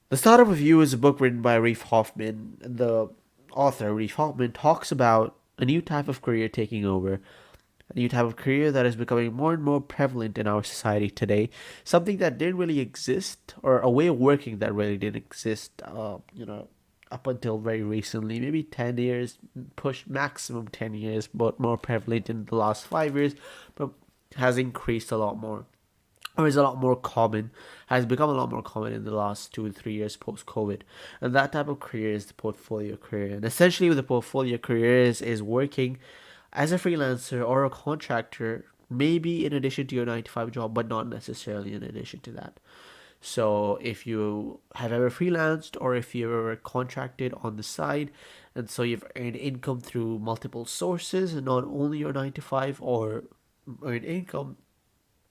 The Startup Review is a book written by Reef Hoffman. The author, Reef Hoffman, talks about a new type of career taking over, a new type of career that is becoming more and more prevalent in our society today. Something that didn't really exist, or a way of working that really didn't exist, up until very recently, maybe 10 years, push maximum 10 years, but more prevalent in the last 5 years, but has increased a lot more, or is a lot more common, has become a lot more common in the last 2 to 3 years post COVID. And that type of career is the portfolio career. And essentially, with the portfolio career is working as a freelancer or a contractor, maybe in addition to your 9 to 5 job, but not necessarily in addition to that. So if you have ever freelanced or if you've ever contracted on the side, and so you've earned income through multiple sources and not only your 9 to 5, or earned income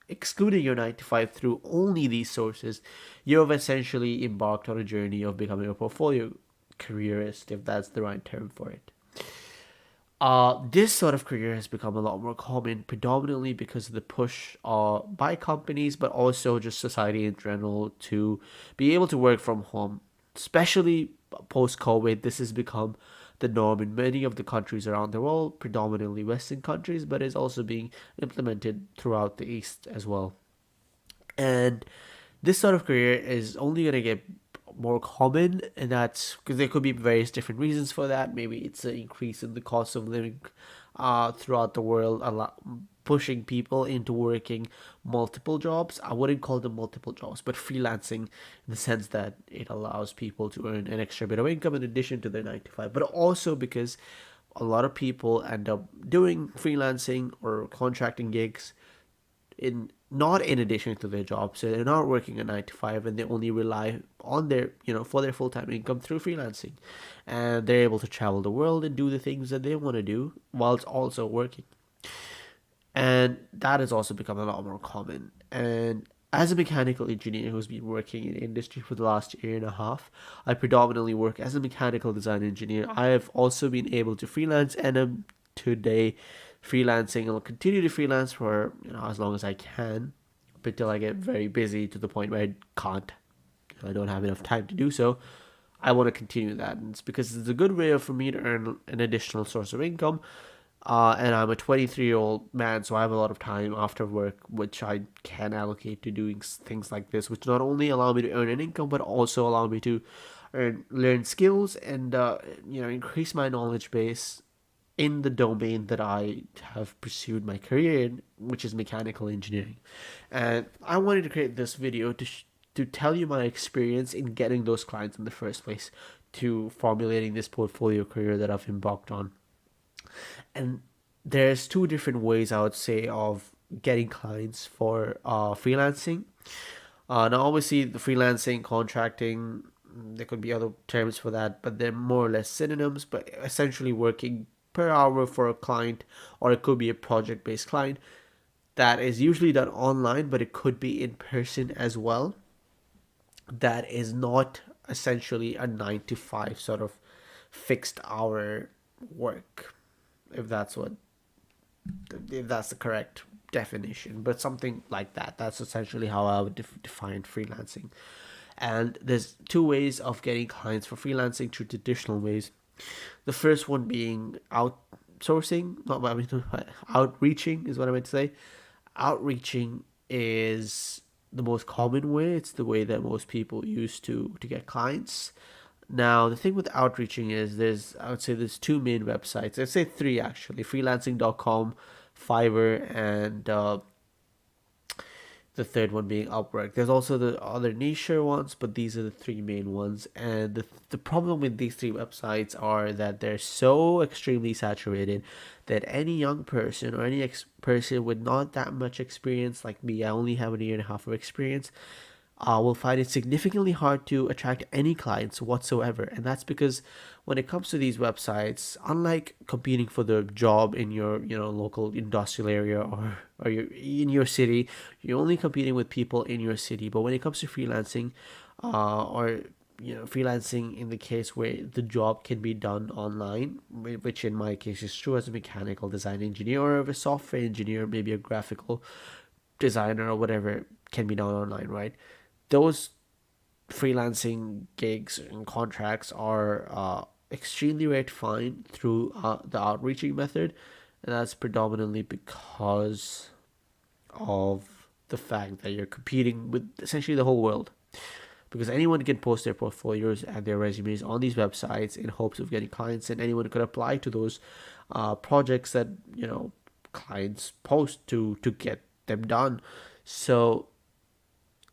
excluding your 9 to 5 through only these sources, you have essentially embarked on a journey of becoming a portfolio careerist, if that's the right term for it. This sort of career has become a lot more common, predominantly because of the push by companies, but also just society in general, to be able to work from home. Especially post COVID, this has become the norm in many of the countries around the world, predominantly Western countries, but is also being implemented throughout the East as well. And this sort of career is only going to get more common, and that's because there could be various different reasons for that. Maybe it's an increase in the cost of living throughout the world, a lot pushing people into working multiple jobs. I wouldn't call them multiple jobs, but freelancing, in the sense that it allows people to earn an extra bit of income in addition to their 9 to 5, but also because a lot of people end up doing freelancing or contracting gigs in not in addition to their job. So they're not working a 9 to 5, and they only rely on their, for their full-time income through freelancing. And they're able to travel the world and do the things that they want to do whilst also working. And that has also become a lot more common. And as a mechanical engineer who's been working in the industry for the last year and a half, I predominantly work as a mechanical design engineer. I have also been able to freelance, and am today freelancing, and will continue to freelance for as long as I can, until I get very busy to the point where I don't have enough time to do so. I want to continue that, and it's because it's a good way for me to earn an additional source of income. And I'm a 23-year-old man, so I have a lot of time after work, which I can allocate to doing things like this, which not only allow me to earn an income, but also allow me to learn skills and increase my knowledge base in the domain that I have pursued my career in, which is mechanical engineering. And I wanted to create this video to tell you my experience in getting those clients in the first place, to formulating this portfolio career that I've embarked on. And there's two different ways, I would say, of getting clients for freelancing. Now, obviously, the freelancing, contracting, there could be other terms for that, but they're more or less synonyms. But essentially, working per hour for a client, or it could be a project based client that is usually done online, but it could be in person as well. That is not essentially a 9 to 5 sort of fixed hour work, if that's what if that's the correct definition, but something like that. That's essentially how I would define freelancing. And there's two ways of getting clients for freelancing, two traditional ways. The first one being outsourcing, not what I mean, outreaching is what I meant to say. Outreaching is the most common way. It's the way that most people use to get clients. Now, the thing with outreaching is I would say there's two main websites. I'd say three actually: freelancing.com, Fiverr, and the third one being Upwork. There's also the other niche ones, but these are the three main ones. And the problem with these three websites are that they're so extremely saturated that any young person or any person with not that much experience, like me, I only have a year and a half of experience, will find it significantly hard to attract any clients whatsoever. And that's because when it comes to these websites, unlike competing for the job in your local industrial area, or in your city, you're only competing with people in your city. But when it comes to freelancing, or freelancing in the case where the job can be done online, which in my case is true as a mechanical design engineer, or a software engineer, maybe a graphical designer or whatever, can be done online, right? Those freelancing gigs and contracts are extremely rare to find through the outreaching method, and that's predominantly because of the fact that you're competing with essentially the whole world. Because anyone can post their portfolios and their resumes on these websites in hopes of getting clients, and anyone could apply to those projects that clients post to get them done. So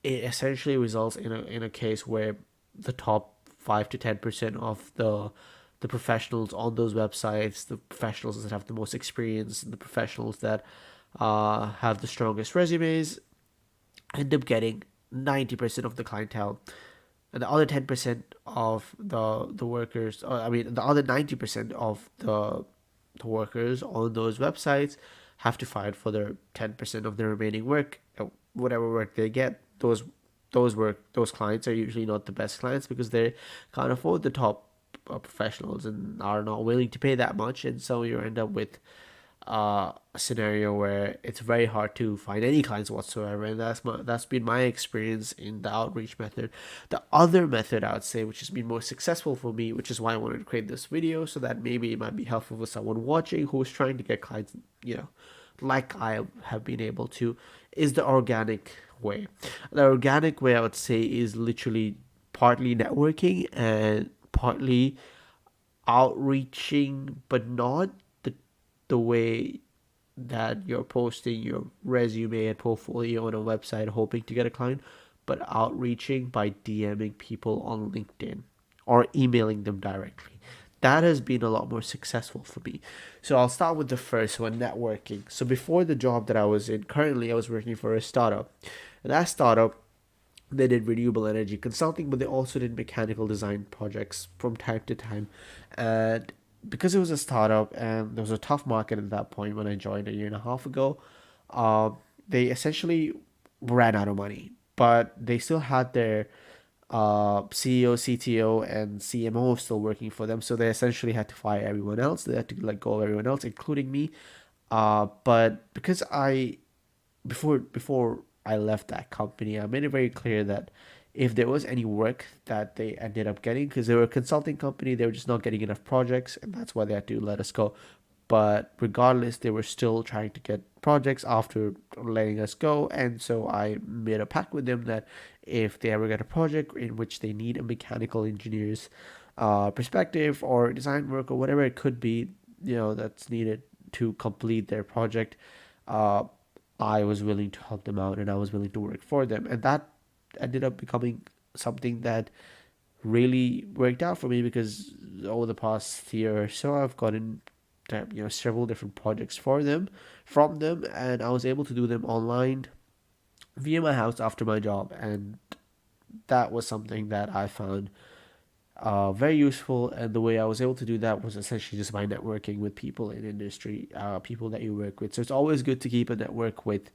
it essentially results in a case where the top 5 to 10% of the professionals on those websites, the professionals that have the most experience, and the professionals that have the strongest resumes, end up getting 90% of the clientele, and the other 10% of the workers, or I mean, the other 90% of the workers on those websites have to fight for their 10% of the remaining work. Whatever work they get, those clients are usually not the best clients because they can't afford the top professionals and are not willing to pay that much, and so you end up with a scenario where it's very hard to find any clients whatsoever, and that's been my experience in the outreach method. The other method I would say, which has been more successful for me, which is why I wanted to create this video, so that maybe it might be helpful for someone watching who is trying to get clients, like I have been able to, is the organic way. The organic way, I would say, is literally partly networking and partly outreaching, but not the way that you're posting your resume and portfolio on a website hoping to get a client, but outreaching by DMing people on LinkedIn or emailing them directly. That has been a lot more successful for me. So I'll start with the first one, networking. So before the job that I was in, currently I was working for a startup. And that startup, they did renewable energy consulting, but they also did mechanical design projects from time to time. And because it was a startup and there was a tough market at that point when I joined a year and a half ago, they essentially ran out of money. But they still had their CEO, CTO, and CMO still working for them. So they essentially had to fire everyone else. They had to let go of everyone else, including me. But because before I left that company, I made it very clear that if there was any work that they ended up getting, because they were a consulting company, they were just not getting enough projects, and that's why they had to let us go. But regardless, they were still trying to get projects after letting us go, and so I made a pact with them that if they ever get a project in which they need a mechanical engineer's perspective or design work or whatever it could be, that's needed to complete their project, uh, I was willing to help them out and I was willing to work for them. And that ended up becoming something that really worked out for me because over the past year or so, I've gotten several different projects from them, and I was able to do them online via my house after my job, and that was something that I found very useful. And the way I was able to do that was essentially just by networking with people in industry, people that you work with. So it's always good to keep a network with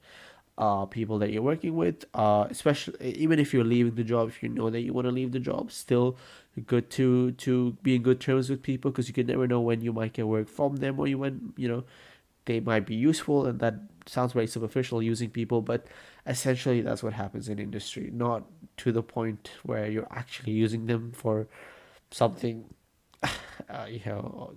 people that you're working with, especially even if you're leaving the job. If you know that you want to leave the job, still good to be in good terms with people, because you can never know when you might get work from them, or they might be useful. And that sounds very superficial, using people, but essentially that's what happens in industry. Not to the point where you're actually using them for something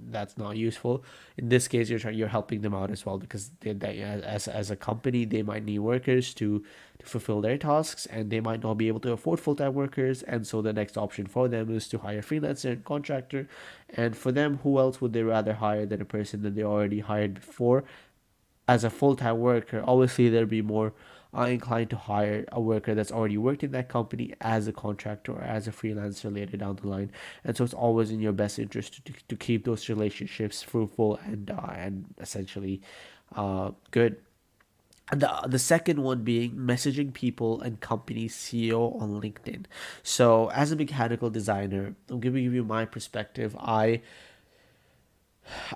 that's not useful. In this case, you're helping them out as well, because as a company, they might need workers to fulfill their tasks, and they might not be able to afford full-time workers, and so the next option for them is to hire freelancer and contractor. And for them, who else would they rather hire than a person that they already hired before as a full-time worker? Obviously they'll be more inclined to hire a worker that's already worked in that company as a contractor or as a freelancer later down the line. And so it's always in your best interest to keep those relationships fruitful and essentially good. And the second one being messaging people and companies CEO on LinkedIn. So as a mechanical designer, I'm going to give you my perspective.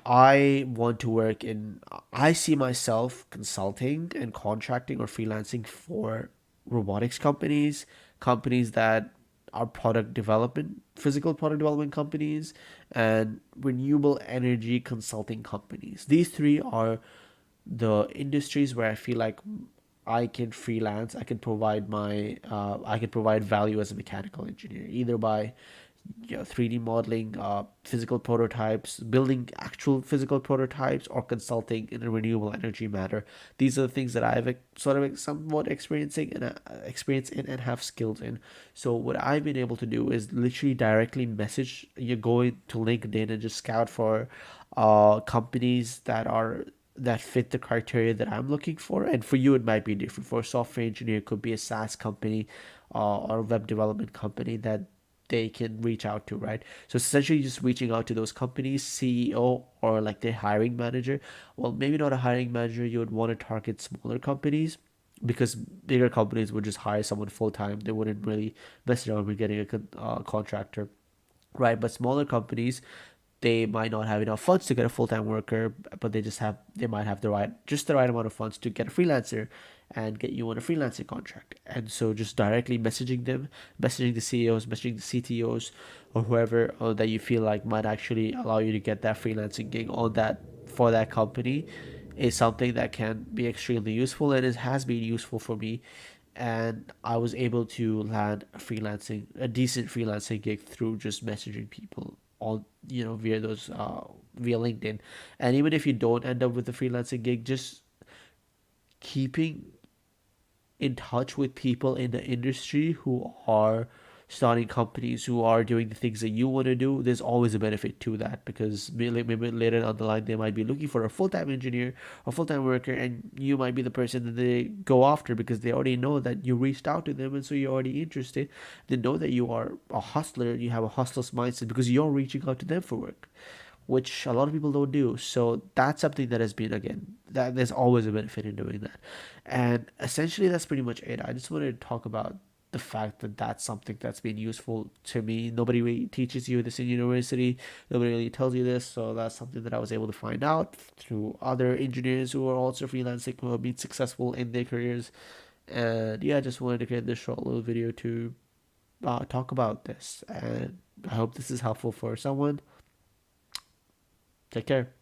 I want to work in, I see myself consulting and contracting or freelancing for robotics companies, companies that are product development, physical product development companies, and renewable energy consulting companies. These three are the industries where I feel like I can freelance. I can provide value as a mechanical engineer, either by 3D modeling, physical prototypes, building actual physical prototypes, or consulting in a renewable energy matter. These are the things that I've sort of somewhat experiencing and experience in and have skills in. So what I've been able to do is literally directly message. You go into LinkedIn and just scout for companies that fit the criteria that I'm looking for. And for you, it might be different. For a software engineer, it could be a SaaS company or a web development company that they can reach out to, right? So essentially just reaching out to those companies, CEO or like their hiring manager. Well, maybe not a hiring manager, you would want to target smaller companies because bigger companies would just hire someone full time. They wouldn't really mess around with getting a contractor, right? But smaller companies, they might not have enough funds to get a full-time worker, but they might have the right amount of funds to get a freelancer and get you on a freelancing contract. And so just directly messaging them, messaging the CEOs, messaging the CTOs, or whoever that you feel like might actually allow you to get that freelancing gig on that for that company is something that can be extremely useful, and it has been useful for me. And I was able to land a decent freelancing gig through just messaging people on, via via LinkedIn. And even if you don't end up with a freelancing gig, just keeping in touch with people in the industry who are starting companies, who are doing the things that you want to do, there's always a benefit to that, because maybe later down the line they might be looking for a full-time engineer or full-time worker, and you might be the person that they go after because they already know that you reached out to them, and so you're already interested. They know that you are a hustler, you have a hustler's mindset because you're reaching out to them for work, which a lot of people don't do. So that's something that has been, again, that there's always a benefit in doing that. And essentially, that's pretty much it. I just wanted to talk about the fact that that's something that's been useful to me. Nobody really teaches you this in university. Nobody really tells you this. So that's something that I was able to find out through other engineers who are also freelancing, who have been successful in their careers. And yeah, I just wanted to create this short little video to talk about this. And I hope this is helpful for someone. Take care.